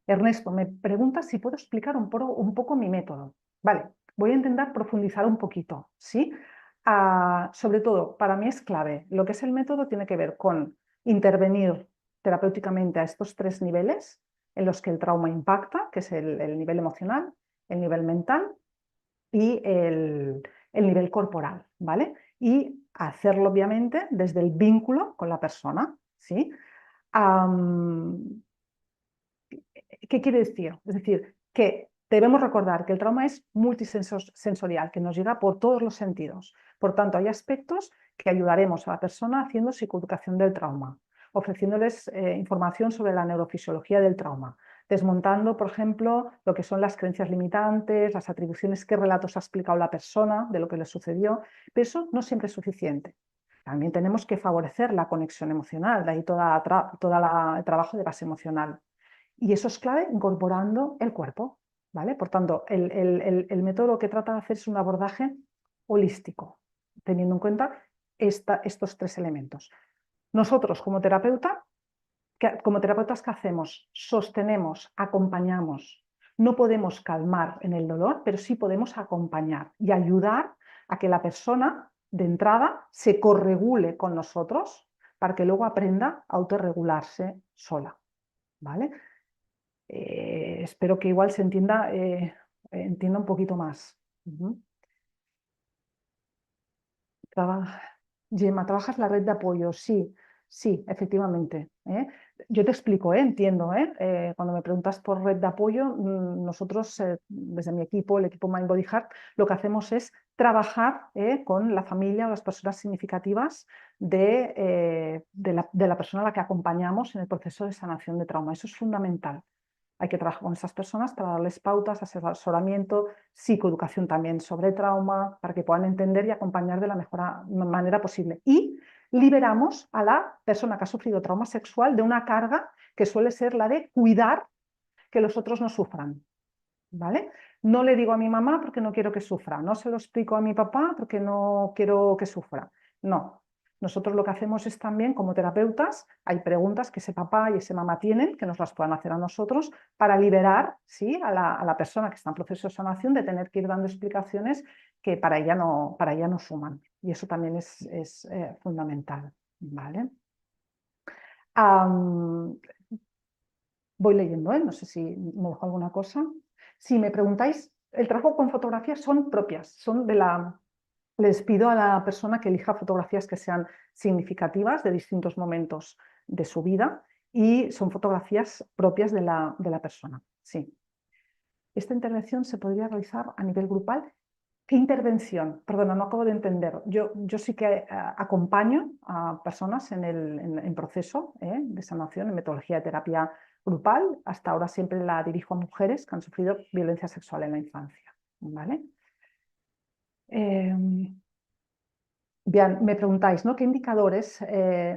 Ernesto, me pregunta si puedo explicar un poco mi método. Vale, voy a intentar profundizar un poquito, ¿sí? Sobre todo, para mí es clave. Lo que es el método tiene que ver con intervenir terapéuticamente a estos tres niveles en los que el trauma impacta, que es el nivel emocional, el nivel mental y el nivel corporal, ¿vale? Y hacerlo, obviamente, desde el vínculo con la persona, ¿sí? ¿Qué quiere decir? Es decir, que debemos recordar que el trauma es multisensorial, que nos llega por todos los sentidos. Por tanto, hay aspectos que ayudaremos a la persona haciendo psicoeducación del trauma, ofreciéndoles información sobre la neurofisiología del trauma, desmontando, por ejemplo, lo que son las creencias limitantes, las atribuciones, qué relatos ha explicado la persona de lo que le sucedió, pero eso no siempre es suficiente. También tenemos que favorecer la conexión emocional, de ahí todo el trabajo de base emocional. Y eso es clave incorporando el cuerpo, ¿vale? Por tanto, el método que trata de hacer es un abordaje holístico, teniendo en cuenta estos tres elementos. Nosotros, como terapeutas, ¿qué hacemos? Sostenemos, acompañamos. No podemos calmar en el dolor, pero sí podemos acompañar y ayudar a que la persona de entrada se corregule con nosotros para que luego aprenda a autorregularse sola, ¿vale? Espero que igual se entienda un poquito más. Traba- Gemma, ¿trabajas la red de apoyo? Sí, sí, efectivamente. Yo te explico, entiendo. Cuando me preguntas por red de apoyo, nosotros, desde mi equipo, el equipo Mind Body Heart, lo que hacemos es trabajar con la familia o las personas significativas de la persona a la que acompañamos en el proceso de sanación de trauma. Eso es fundamental. Hay que trabajar con esas personas para darles pautas, asesoramiento, psicoeducación también sobre trauma, para que puedan entender y acompañar de la mejor manera posible. Y liberamos a la persona que ha sufrido trauma sexual de una carga que suele ser la de cuidar que los otros no sufran. ¿Vale? No le digo a mi mamá porque no quiero que sufra, no se lo explico a mi papá porque no quiero que sufra. No, nosotros lo que hacemos es también, como terapeutas, hay preguntas que ese papá y esa mamá tienen, que nos las puedan hacer a nosotros, para liberar, ¿sí?, a la persona que está en proceso de sanación de tener que ir dando explicaciones que para ella no suman. Y eso también es fundamental. ¿Vale? Voy leyendo, ¿eh? No sé si me dejo alguna cosa. Si me preguntáis, el trabajo con fotografías son propias, son de la... Les pido a la persona que elija fotografías que sean significativas de distintos momentos de su vida y son fotografías propias de la persona. Sí. Esta intervención se podría realizar a nivel grupal. ¿Qué intervención? Perdona, no acabo de entender. Yo sí que acompaño a personas en proceso de sanación, en metodología de terapia grupal. Hasta ahora siempre la dirijo a mujeres que han sufrido violencia sexual en la infancia. ¿Vale? Bien, me preguntáis, ¿no? ¿Qué indicadores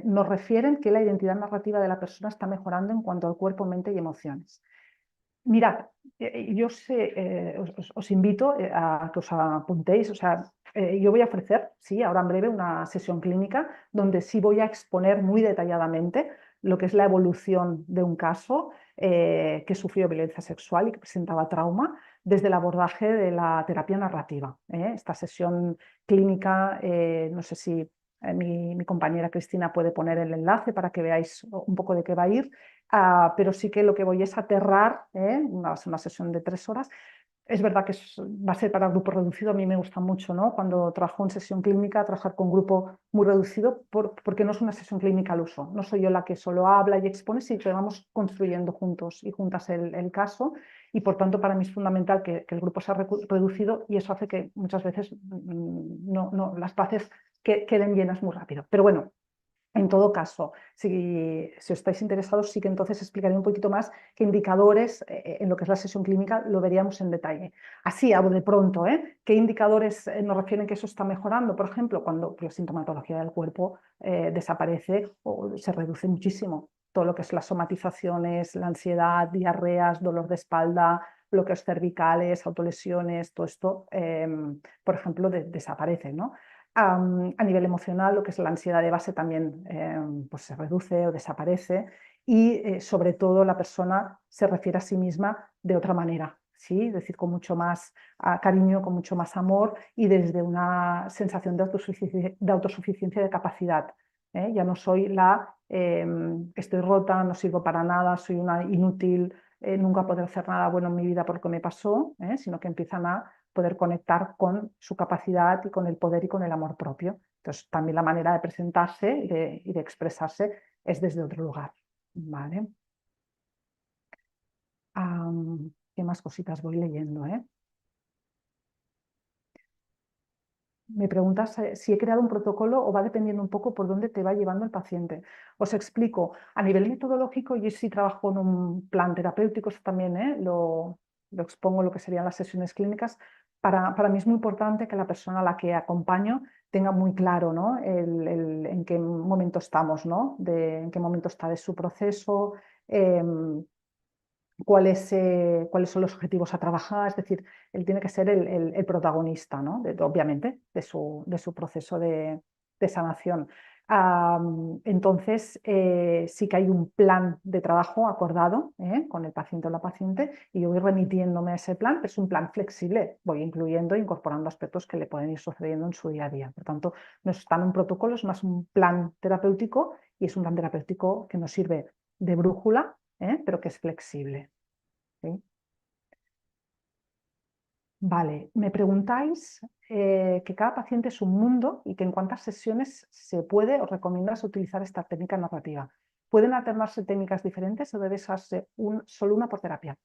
nos refieren que la identidad narrativa de la persona está mejorando en cuanto al cuerpo, mente y emociones? Mirad, yo os invito a que os apuntéis, o sea, yo voy a ofrecer, sí, ahora en breve una sesión clínica donde sí voy a exponer muy detalladamente lo que es la evolución de un caso que sufrió violencia sexual y que presentaba trauma desde el abordaje de la terapia narrativa. Esta sesión clínica, no sé si mi compañera Cristina puede poner el enlace para que veáis un poco de qué va a ir. Pero sí que lo que voy es aterrar, una sesión de 3 horas. Es verdad que va a ser para grupo reducido, a mí me gusta mucho, ¿no? Cuando trabajo en sesión clínica, trabajar con grupo muy reducido, porque no es una sesión clínica al uso. No soy yo la que solo habla y expone, sino que vamos construyendo juntos y juntas el caso, y por tanto para mí es fundamental que el grupo sea reducido, y eso hace que muchas veces las bases queden llenas muy rápido. Pero bueno, en todo caso, si estáis interesados, sí que entonces explicaré un poquito más qué indicadores en lo que es la sesión clínica lo veríamos en detalle. Así, hablo de pronto, ¿qué indicadores nos refieren que eso está mejorando? Por ejemplo, cuando la sintomatología del cuerpo desaparece o se reduce muchísimo. Todo lo que es las somatizaciones, la ansiedad, diarreas, dolor de espalda, bloqueos cervicales, autolesiones, todo esto, por ejemplo, desaparece, ¿no? A nivel emocional, lo que es la ansiedad de base también pues se reduce o desaparece, y sobre todo la persona se refiere a sí misma de otra manera, ¿sí? Es decir, con mucho más cariño, con mucho más amor y desde una sensación de autosuficiencia, de capacidad. Ya no soy estoy rota, no sirvo para nada, soy una inútil, nunca podré hacer nada bueno en mi vida por lo que me pasó, sino que empiezan a poder conectar con su capacidad y con el poder y con el amor propio. Entonces, también la manera de presentarse y de expresarse es desde otro lugar. ¿Vale? ¿Qué más cositas voy leyendo? Me preguntas si he creado un protocolo o va dependiendo un poco por dónde te va llevando el paciente. Os explico, a nivel metodológico, yo sí trabajo en un plan terapéutico, eso también lo expongo en lo que serían las sesiones clínicas. Para mí es muy importante que la persona a la que acompaño tenga muy claro, ¿no? En qué momento estamos, ¿no? En qué momento está de su proceso, cuáles son los objetivos a trabajar. Es decir, él tiene que ser el protagonista, ¿no? Obviamente, de su proceso de sanación. Entonces, sí que hay un plan de trabajo acordado con el paciente o la paciente, y yo voy remitiéndome a ese plan, pero es un plan flexible, voy incluyendo e incorporando aspectos que le pueden ir sucediendo en su día a día. Por tanto, no es tan un protocolo, es más un plan terapéutico, y es un plan terapéutico que nos sirve de brújula, pero que es flexible. ¿Sí? Vale, me preguntáis que cada paciente es un mundo y que en cuántas sesiones se puede o recomiendas utilizar esta técnica narrativa. ¿Pueden alternarse técnicas diferentes o debe usarse solo una por terapia?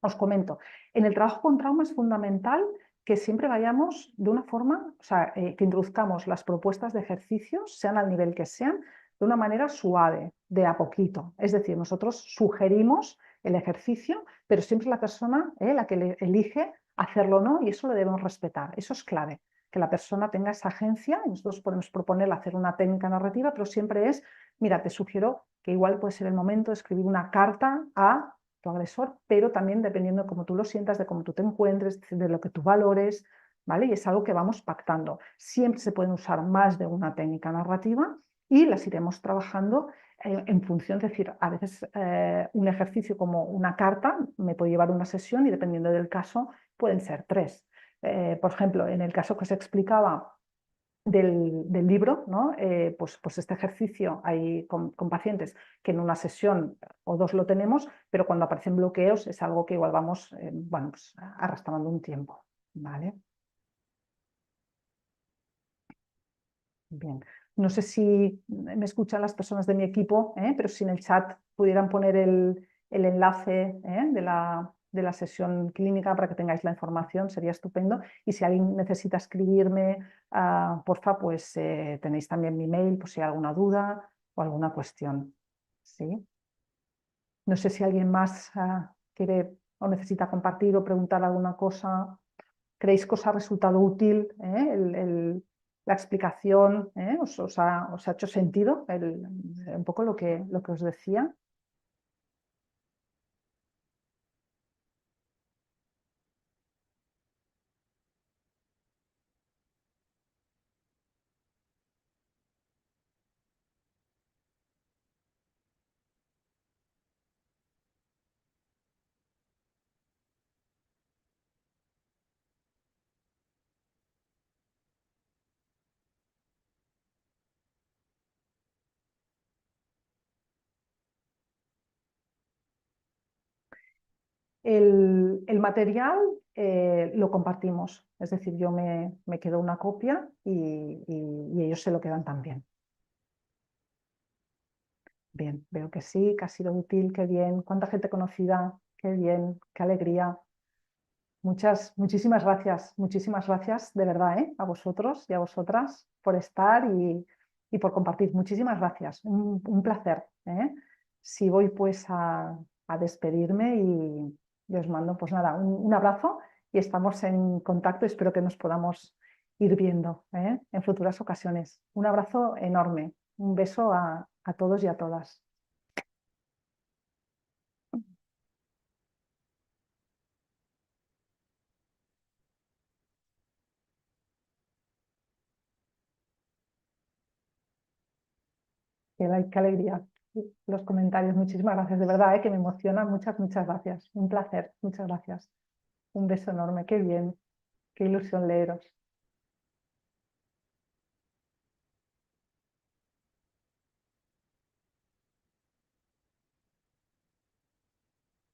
Os comento, en el trabajo con trauma es fundamental que siempre vayamos de una forma, o sea, que introduzcamos las propuestas de ejercicios, sean al nivel que sean, de una manera suave, de a poquito. Es decir, nosotros sugerimos el ejercicio, pero siempre la persona, la que elige hacerlo o no, y eso lo debemos respetar. Eso es clave, que la persona tenga esa agencia, y nosotros podemos proponerle hacer una técnica narrativa, pero siempre es, mira, te sugiero que igual puede ser el momento de escribir una carta a tu agresor, pero también dependiendo de cómo tú lo sientas, de cómo tú te encuentres, de lo que tú valores, ¿vale? Y es algo que vamos pactando. Siempre se pueden usar más de una técnica narrativa y las iremos trabajando en función, es decir, a veces un ejercicio como una carta me puede llevar una sesión y dependiendo del caso pueden ser 3. Por ejemplo, en el caso que se explicaba del libro, ¿no? Pues este ejercicio hay con pacientes que en una sesión o dos lo tenemos, pero cuando aparecen bloqueos es algo que igual vamos bueno, pues, arrastrando un tiempo. ¿Vale? Bien. No sé si me escuchan las personas de mi equipo, pero si en el chat pudieran poner el enlace de la sesión clínica para que tengáis la información, sería estupendo. Y si alguien necesita escribirme, porfa, pues tenéis también mi mail por si hay alguna duda o alguna cuestión. ¿Sí? No sé si alguien más quiere o necesita compartir o preguntar alguna cosa. ¿Creéis que os ha resultado útil la explicación? ¿Os ha hecho sentido un poco lo que os decía? El material lo compartimos, es decir, yo me quedo una copia y ellos se lo quedan también. Bien, veo que sí, que ha sido útil, qué bien. ¿Cuánta gente conocida? Qué bien, qué alegría. Muchísimas gracias de verdad, a vosotros y a vosotras por estar y por compartir. Muchísimas gracias, un placer. Si voy pues a despedirme y os mando pues nada, un abrazo y estamos en contacto. Espero que nos podamos ir viendo en futuras ocasiones. Un abrazo enorme, un beso a todos y a todas. Qué alegría los comentarios. Muchísimas gracias, de verdad, que me emociona. Muchas gracias. Un placer. Muchas gracias. Un beso enorme. Qué bien. Qué ilusión leeros.